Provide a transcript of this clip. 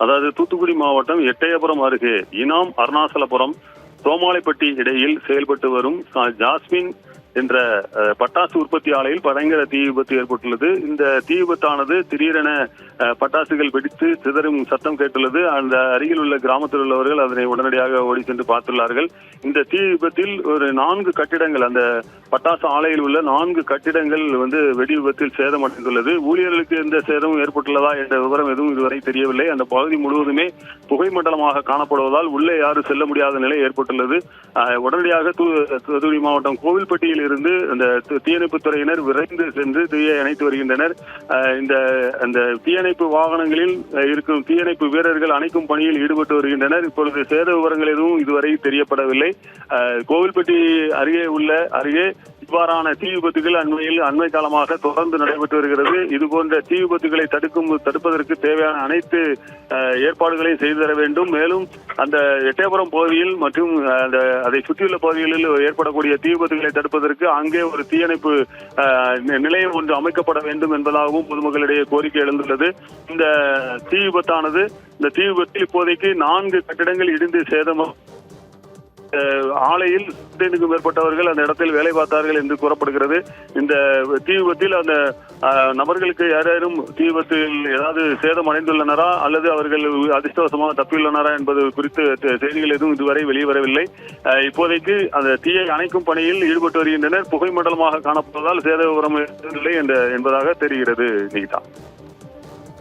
அதாவது தூத்துக்குடி மாவட்டம் எட்டயபுரம் அருகே இனாம் அருணாசலபுரம் சோமாலைப்பட்டி இடையில் செயல்பட்டு வரும் ஜாஸ்மின் என்ற பட்டாசு உற்பத்தி ஆலையில் பயங்கர தீ விபத்து ஏற்பட்டுள்ளது. இந்த தீ விபத்தானது திடீரென பட்டாசுகள் வெடித்து சிதறும் சத்தம் கேட்டுள்ளது. அந்த அருகில் உள்ள கிராமத்தில் உள்ளவர்கள் அதனை உடனடியாக ஓடி சென்று பார்த்துள்ளார்கள். இந்த தீ விபத்தில் ஒரு 4 கட்டிடங்கள், அந்த பட்டாசு ஆலையில் உள்ள 4 கட்டிடங்கள் வெடி விபத்தில் சேதமடைந்துள்ளது. ஊழியர்களுக்கு எந்த சேதமும் ஏற்பட்டுள்ளதா என்ற விவரம் எதுவும் இதுவரை தெரியவில்லை. அந்த பகுதி முழுவதுமே புகை மண்டலமாக காணப்படுவதால் உள்ளே யாரும் செல்ல முடியாத நிலை ஏற்பட்டுள்ளது. உடனடியாக தூத்துக்குடி மாவட்டம் கோவில்பட்டியில் இருந்து அந்த தீயணைப்பு துறையினர் விரைந்து சென்று தீயை அணைத்து வருகின்றனர். இந்த தீயணைப்பு வாகனங்களில் இருக்கும் தீயணைப்பு வீரர்கள் அணைக்கும் பணியில் ஈடுபட்டு வருகின்றனர். இப்பொழுது சேத விவரங்கள் எதுவும் இதுவரை தெரியப்படவில்லை. கோவில்பட்டி அருகே இவ்வாறான தீ விபத்துகள் அண்மை காலமாக தொடர்ந்து நடைபெற்று வருகிறது. இதுபோன்ற தீ விபத்துகளை தடுப்பதற்கு தேவையான அனைத்து ஏற்பாடுகளையும் செய்து தர வேண்டும். மேலும் அந்த எட்டயபுரம் பகுதியில் மற்றும் அதை சுற்றியுள்ள பகுதிகளில் ஏற்படக்கூடிய தீ விபத்துகளை தடுப்பதற்கு அங்கே ஒரு தீயணைப்பு நிலையம் ஒன்று அமைக்கப்பட வேண்டும் என்பதாகவும் பொதுமக்களிடையே கோரிக்கை எழுந்துள்ளது. இந்த தீ விபத்தில் இப்போதைக்கு 4 கட்டிடங்கள் இடிந்து சேதம். ஆலையில் 10க்கும் மேற்பட்டவர்கள் அந்த இடத்தில் வேலை பார்த்தார்கள் என்று கூறப்படுகிறது. இந்த தீ விபத்தில் அந்த நபர்களுக்கு யாரும் தீ விபத்தில் ஏதாவது சேதம் அடைந்துள்ளனரா அல்லது அவர்கள் அதிர்ஷ்டவசமாக தப்பியுள்ளனரா என்பது குறித்து செய்திகள் எதுவும் இதுவரை வெளிவரவில்லை. இப்போதைக்கு அந்த தீயை அணைக்கும் பணியில் ஈடுபட்டு வருகின்றனர். புகை மண்டலமாக காணப்படுவதால் சேத விவரம் இல்லை என்பதாக தெரிகிறது. நிகிதா.